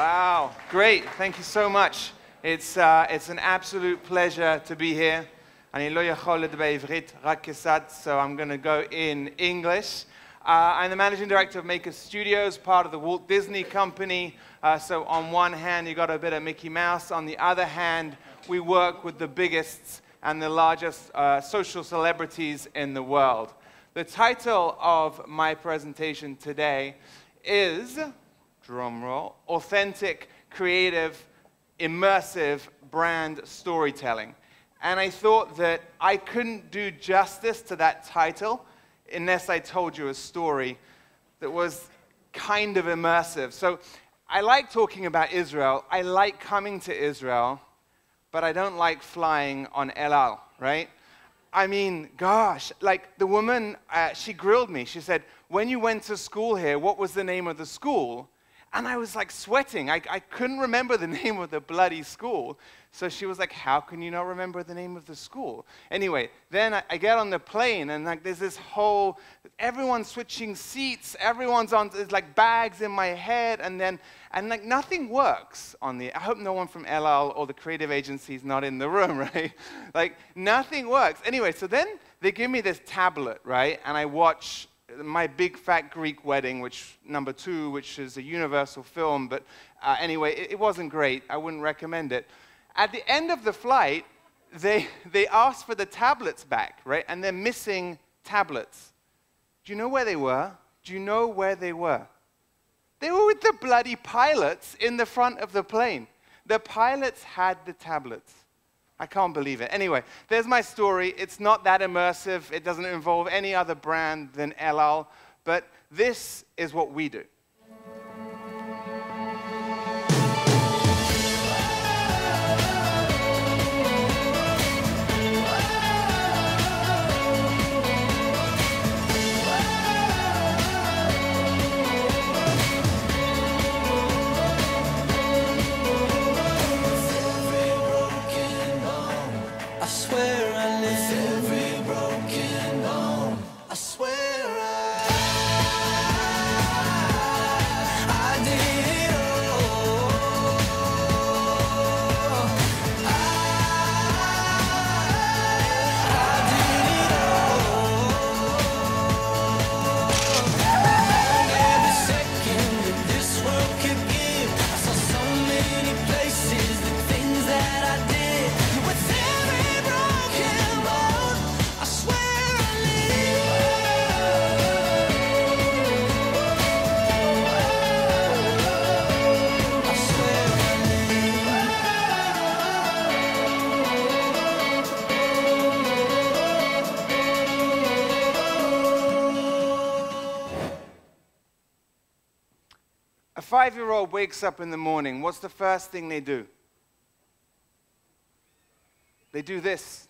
Wow, great. Thank you so much. It's an absolute pleasure to be here. אני לא יכול לדבר עברית, רק קצת, so I'm going to go in English. I'm the managing director of Maker Studios, part of the Walt Disney Company. So on one hand, you got a bit of Mickey Mouse. On the other hand, we work with the biggest and the largest social celebrities in the world. The title of my presentation today is, drum roll, Authentic, Creative, Immersive Brand Storytelling. And I thought that I couldn't do justice to that title unless I told you a story that was kind of immersive. So I like talking about Israel. I like coming to Israel, but I don't like flying on El Al, right? I mean, gosh, like the woman, she grilled me. She said, when you went to school here, what was the name of the school? And I was like sweating. I couldn't remember the name of the bloody school. So she was like, how can you not remember the name of the school? Anyway, then I get on the plane and like there's this whole, everyone's switching seats, everyone's on, there's like bags in my head and like nothing works on the, I hope no one from El Al or the creative agency is not in the room, right? Like nothing works. Anyway, so then they give me this tablet, right? And I watch My Big Fat Greek Wedding, which #2, which is a Universal film, but anyway, it wasn't great. I wouldn't recommend it. At the end of the flight, they asked for the tablets back, right? And they're missing tablets. Do you know where they were? Do you know where they were? They were with the bloody pilots in the front of the plane. The pilots had the tablets. I can't believe it. Anyway, there's my story. It's not that immersive. It doesn't involve any other brand than El Al, but this is what we do. A 5-year-old wakes up in the morning. What's the first thing they do? They do this.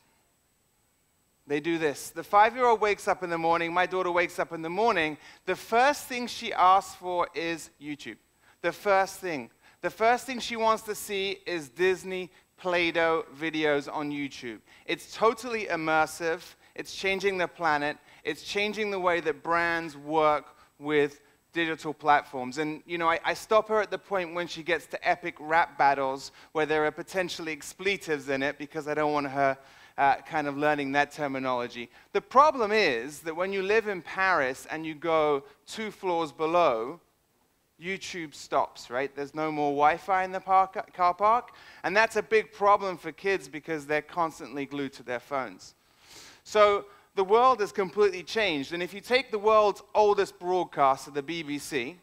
They do this. The 5-year-old wakes up in the morning. My daughter wakes up in the morning. The first thing she asks for is YouTube. The first thing. The first thing she wants to see is Disney Play-Doh videos on YouTube. It's totally immersive. It's changing the planet. It's changing the way that brands work with digital platforms. And, you know, I stop her at the point when she gets to epic rap battles where there are potentially expletives in it because I don't want her kind of learning that terminology. The problem is that when you live in Paris and you go 2 floors below, YouTube stops, right? There's no more Wi-Fi in the car park. And that's a big problem for kids because they're constantly glued to their phones. So the world has completely changed, and if you take the world's oldest broadcaster, the BBC,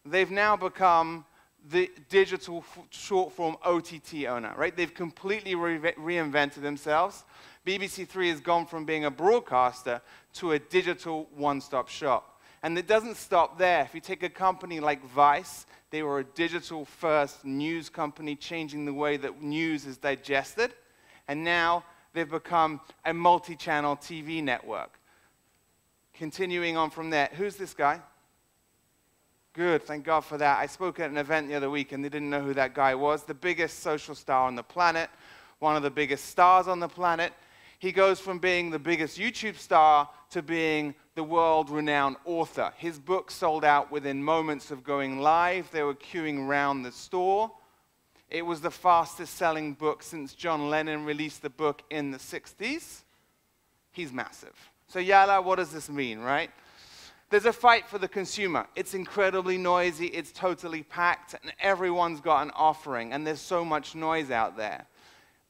they've now become the digital short-form OTT owner, right? They've completely reinvented themselves. BBC Three has gone from being a broadcaster to a digital one-stop shop. And it doesn't stop there. If you take a company like Vice, they were a digital-first news company, changing the way that news is digested, and now they've become a multi-channel TV network. Continuing on from there, who's this guy? Good, thank God for that. I spoke at an event the other week and they didn't know who that guy was. The biggest social star on the planet, one of the biggest stars on the planet. He goes from being the biggest YouTube star to being the world-renowned author. His book sold out within moments of going live. They were queuing around the store. It was the fastest-selling book since John Lennon released the book in the 60s. He's massive. So yalla, what does this mean, right? There's a fight for the consumer. It's incredibly noisy, it's totally packed, and everyone's got an offering, and there's so much noise out there.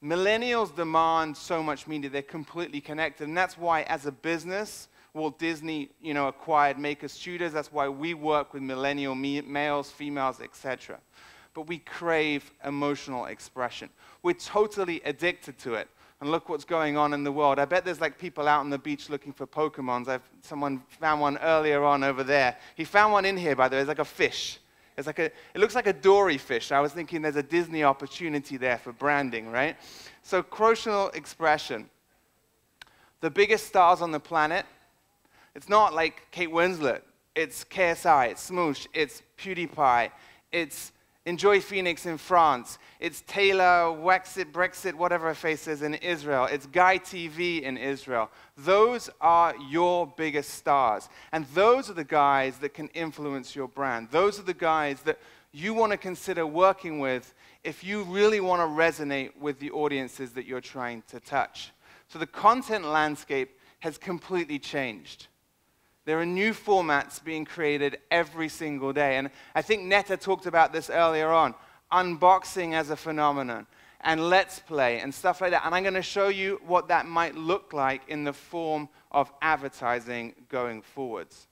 Millennials demand so much media, they're completely connected, and that's why, as a business, Walt Disney, acquired Maker Studios. That's why we work with millennial males, females, etc. But we crave emotional expression. We're totally addicted to it. And look what's going on in the world. I bet there's like people out on the beach looking for Pokemons. Someone found one earlier on over there. He found one in here, by the way. It's like a fish. It looks like a dory fish. I was thinking there's a Disney opportunity there for branding, right? So emotional expression. The biggest stars on the planet, it's not like Kate Winslet. It's KSI, it's Smoosh, it's PewDiePie, it's Enjoy Phoenix in France. It's Taylor, Wexit, Brexit, whatever her face is in Israel. It's Guy TV in Israel. Those are your biggest stars. And those are the guys that can influence your brand. Those are the guys that you want to consider working with if you really want to resonate with the audiences that you're trying to touch. So the content landscape has completely changed. There are new formats being created every single day. And I think Netta talked about this earlier on. Unboxing as a phenomenon, and Let's Play, and stuff like that. And I'm going to show you what that might look like in the form of advertising going forwards.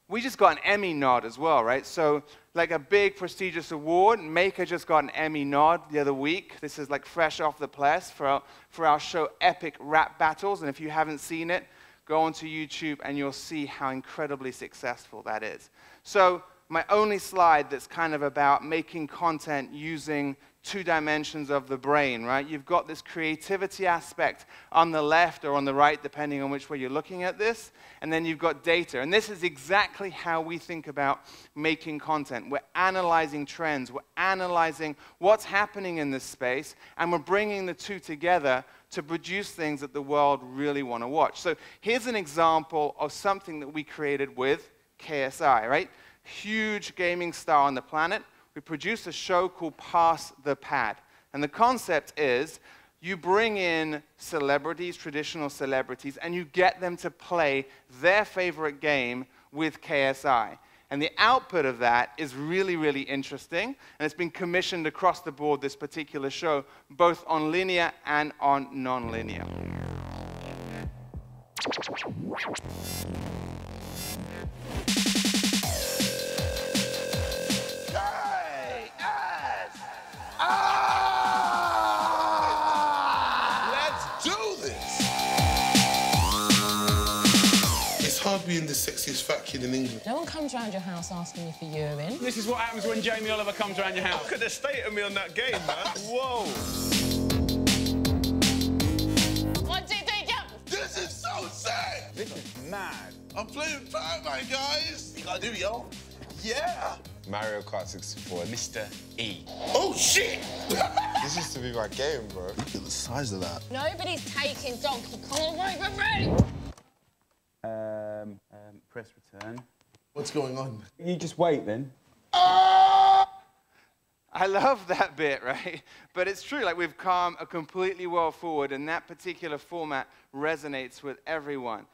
We just got an Emmy nod as well, right? So like a big prestigious award. Maker just got an Emmy nod the other week. This is like fresh off the press for our show Epic Rap Battles. And if you haven't seen it, go onto YouTube and you'll see how incredibly successful that is. So my only slide that's kind of about making content using 2 dimensions of the brain, right? You've got this creativity aspect on the left or on the right, depending on which way you're looking at this, and then you've got data. And this is exactly how we think about making content. We're analyzing trends, we're analyzing what's happening in this space, and we're bringing the 2 together to produce things that the world really want to watch. So here's an example of something that we created with KSI, right? Huge gaming star on the planet. We produced a show called Pass the Pad. And the concept is you bring in celebrities, traditional celebrities, and you get them to play their favorite game with KSI. And the output of that is really, really interesting. And it's been commissioned across the board, this particular show, both on linear and on non-linear. Let's do this! It's hard being the sexiest fat kid in England. No one comes round your house asking you for urine. This is what happens when Jamie Oliver comes around your house. Look at the state of me on that game, man. Whoa. 1, 2, 3, jump! This is so sick! This is mad. I'm playing Pac-Man, guys. You gotta do it, yo. Yeah. Mario Kart 64, Mr. E. Oh, shit! This used to be my game, bro. Look at the size of that. Nobody's taking Donkey Kong away from me! Press return. What's going on? You just wait then. I love that bit, right? But it's true, like we've come a completely world forward, and that particular format resonates with everyone.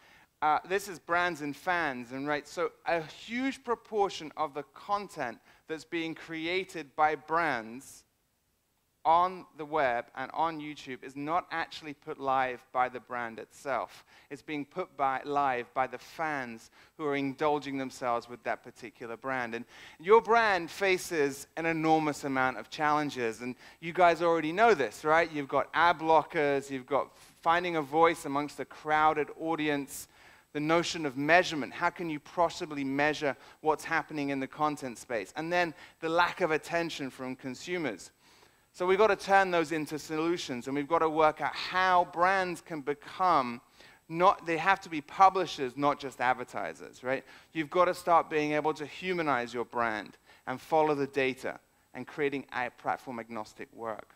This is brands and fans, and right, so a huge proportion of the content that's being created by brands on the web and on YouTube is not actually put live by the brand itself. It's being put live by the fans who are indulging themselves with that particular brand. And your brand faces an enormous amount of challenges, and you guys already know this, right? You've got ad blockers, you've got finding a voice amongst a crowded audience, the notion of measurement. How can you possibly measure what's happening in the content space? And then the lack of attention from consumers. So we've got to turn those into solutions, and we've got to work out how brands can become they have to be publishers, not just advertisers, right? You've got to start being able to humanize your brand and follow the data and creating a platform agnostic work.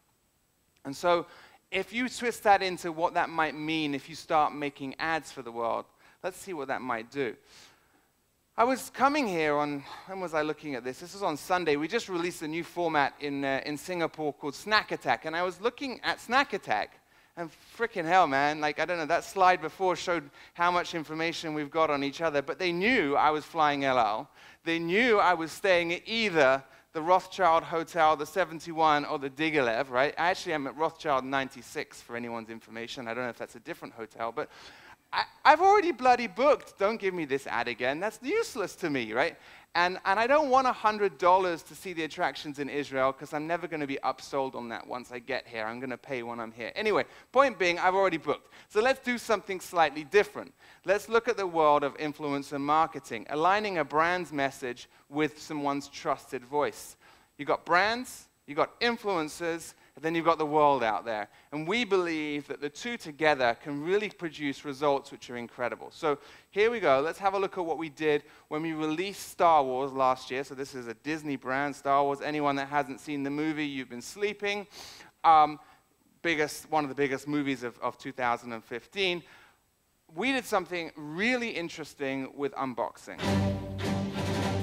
And so if you twist that into what that might mean if you start making ads for the world, let's see what that might do. I was coming here on, when was I looking at this? This was on Sunday. We just released a new format in Singapore called Snack Attack. And I was looking at Snack Attack, and frickin' hell, man, like, I don't know, that slide before showed how much information we've got on each other. But they knew I was flying El Al. They knew I was staying at either the Rothschild Hotel, the 71, or the Diaghilev, right? Actually, I'm at Rothschild 96, for anyone's information. I don't know if that's a different hotel, but I've already bloody booked. Don't give me this ad again. That's useless to me, right? And I don't want $100 to see the attractions in Israel, because I'm never going to be upsold on that once I get here. I'm going to pay when I'm here. Anyway, point being, I've already booked. So let's do something slightly different. Let's look at the world of influencer marketing, aligning a brand's message with someone's trusted voice. You've got brands, you've got influencers, and then you've got the world out there. And we believe that the two together can really produce results which are incredible. So here we go. Let's have a look at what we did when we released Star Wars last year. So this is a Disney brand, Star Wars. Anyone that hasn't seen the movie, you've been sleeping. One of the biggest movies of 2015. We did something really interesting with unboxing.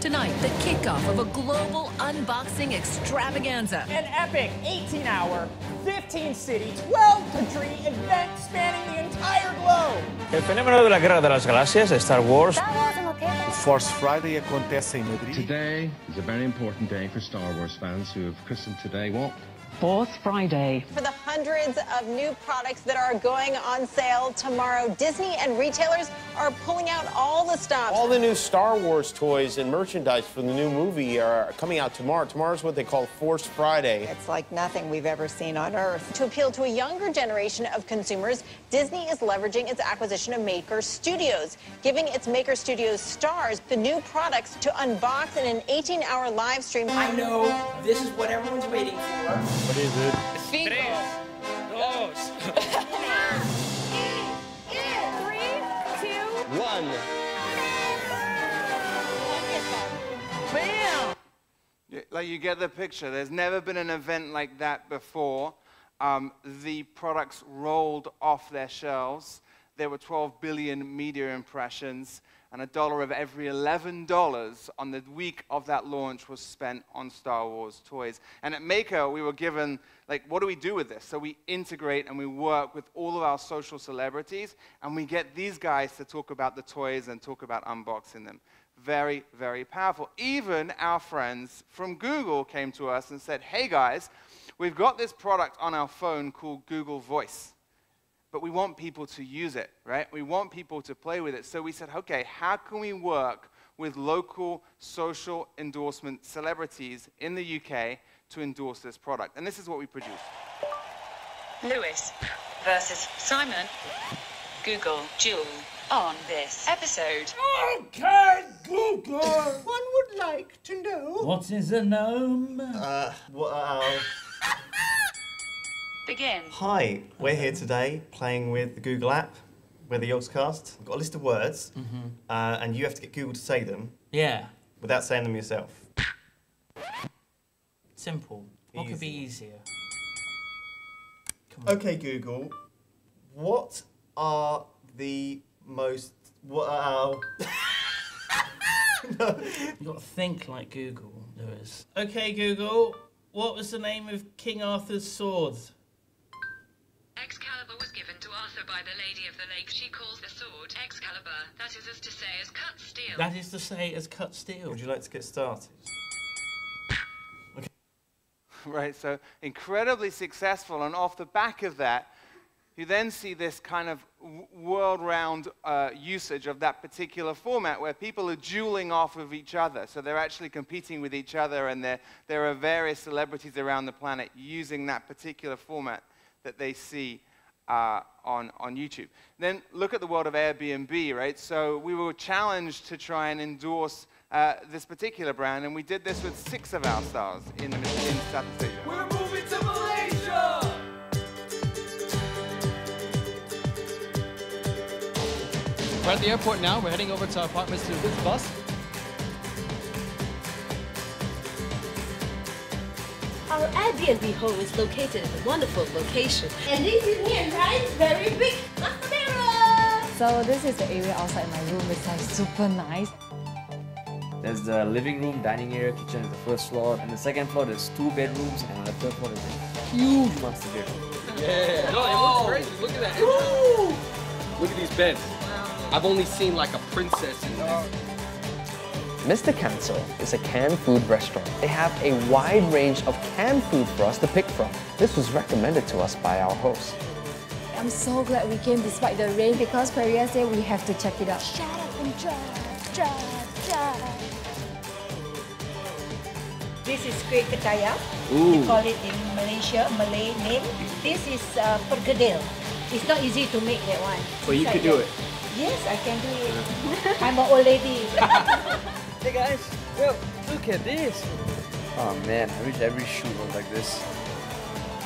Tonight, the kickoff of a global unboxing extravaganza. An epic 18-hour, 15-city, 12-country event spanning the entire globe. El fenómeno de la Guerra de las Galaxias, Star Wars. Force Friday acontece em Madrid. Today is a very important day for Star Wars fans who have christened today what? Fourth Friday. For the hundreds of new products that are going on sale tomorrow, Disney and retailers are pulling out all the stops. All the new Star Wars toys and merchandise for the new movie are coming out tomorrow. Tomorrow's what they call Force Friday. It's like nothing we've ever seen on Earth. To appeal to a younger generation of consumers, Disney is leveraging its acquisition of Maker Studios, giving its Maker Studios stars the new products to unbox in an 18-hour live stream. I know this is what everyone's waiting for. What is it? 3, 2, 1. Bam! Like, you get the picture. There's never been an event like that before. The products rolled off their shelves. There were 12 billion media impressions, and $1 of every $11 on the week of that launch was spent on Star Wars toys. And at Maker, we were given, like, what do we do with this? So we integrate and we work with all of our social celebrities, and we get these guys to talk about the toys and talk about unboxing them. Very, very powerful. Even our friends from Google came to us and said, hey guys, we've got this product on our phone called Google Voice, but we want people to use it, right? We want people to play with it. So we said, okay, how can we work with local social endorsement celebrities in the UK to endorse this product? And this is what we produced. Lewis versus Simon. Google Jewel on this episode. Okay, Google. One would like to know. What is a gnome? Begin. Hi, we're here today playing with the Google app. We're the Yogscast. We've got a list of words, and you have to get Google to say them. Yeah. Without saying them yourself. Simple. What could be easier? Okay, Google. What are the most... No. You've got to think like Google, Lewis. Okay, Google. What was the name of King Arthur's sword? Excalibur was given to Arthur by the Lady of the Lake. She calls the sword Excalibur. That is as to say as cut steel. That is to say as cut steel. Would you like to get started? Okay. Right, so incredibly successful, and off the back of that, you then see this kind of world-round usage of that particular format where people are dueling off of each other. So they're actually competing with each other, and there are various celebrities around the planet using that particular format that they see on YouTube. Then look at the world of Airbnb, right? So we were challenged to try and endorse this particular brand, and we did this with 6 of our stars in Southeast Asia. We're moving to Malaysia! We're at the airport now. We're heading over to our apartments through this bus. Our Airbnb home is located in a wonderful location. And this is me and Ryan's very big mirror. So this is the area outside my room. It's like super nice. There's the living room, dining area, kitchen is the first floor. And the second floor, there's 2 bedrooms. And on the third floor, there's a huge master bedroom. Yeah. No, it looks great. Look at that. Woo! Look at these beds. I've only seen like a princess in this. Mr. Cancel is a canned food restaurant. They have a wide range of canned food for us to pick from. This was recommended to us by our host. I'm so glad we came despite the rain because Korea said we have to check it out. Shut up and drive. This is kuih ketaya. Ooh. We call it in Malaysia, Malay name. This is perkedel. It's not easy to make that one. So you could do it? Yes, I can do it. I'm an old lady. Hey guys, yo, look at this. Oh man, I wish every shoot was like this.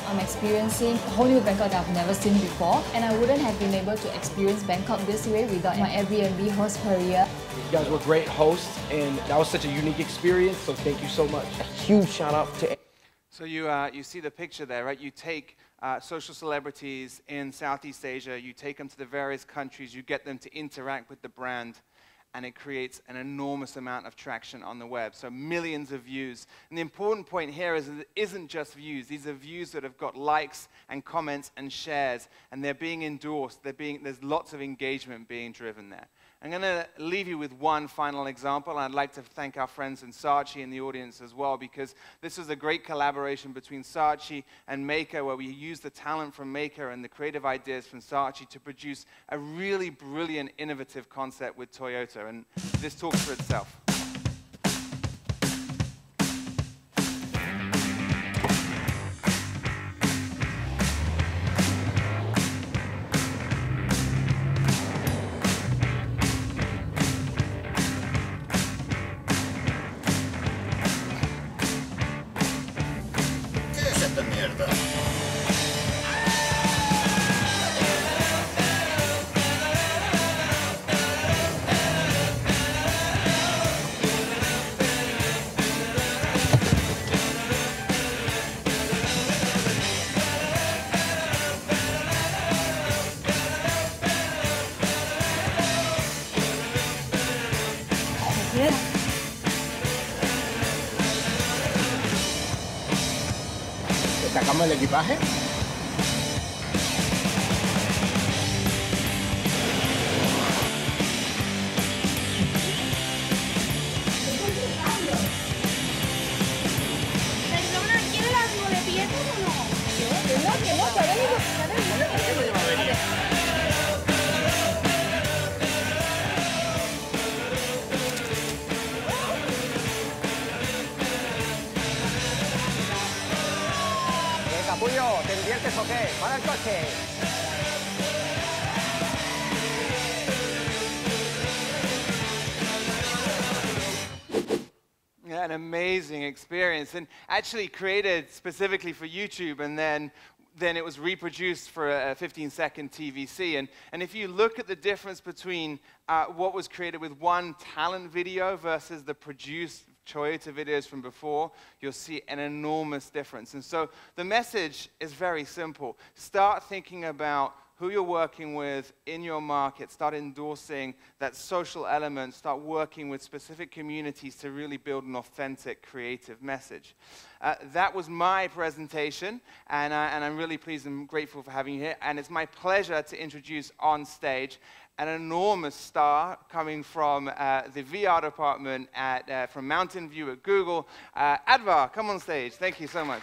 I'm experiencing a whole new Bangkok that I've never seen before, and I wouldn't have been able to experience Bangkok this way without my Airbnb host, Korea. You guys were great hosts, and that was such a unique experience, so thank you so much. A huge shout out to... So you see the picture there, right? You take social celebrities in Southeast Asia, you take them to the various countries, you get them to interact with the brand, and it creates an enormous amount of traction on the web. So millions of views. And the important point here is that it isn't just views. These are views that have got likes and comments and shares, and they're being endorsed. There's lots of engagement being driven there. I'm going to leave you with one final example. I'd like to thank our friends in Saatchi in the audience as well, because this was a great collaboration between Saatchi and Maker, where we used the talent from Maker and the creative ideas from Saatchi to produce a really brilliant, innovative concept with Toyota. And this talks for itself. ¿Qué es esta mierda? ¿Le sacamos el equipaje? Perdona, ¿quiere las 9 piezas o no? ¿Qué, capullo? ¿Te diviertes o qué? ¡Para el coche! Yeah, an amazing experience, and actually created specifically for YouTube, and then it was reproduced for a 15-second TVC. And if you look at the difference between what was created with one talent video versus the produced Toyota videos from before, you'll see an enormous difference. And so the message is very simple. Start thinking about who you're working with in your market. Start endorsing that social element. Start working with specific communities to really build an authentic, creative message. That was my presentation, and I'm really pleased and grateful for having you here. And it's my pleasure to introduce on stage an enormous star coming from the VR department from Mountain View at Google. Advar, come on stage. Thank you so much.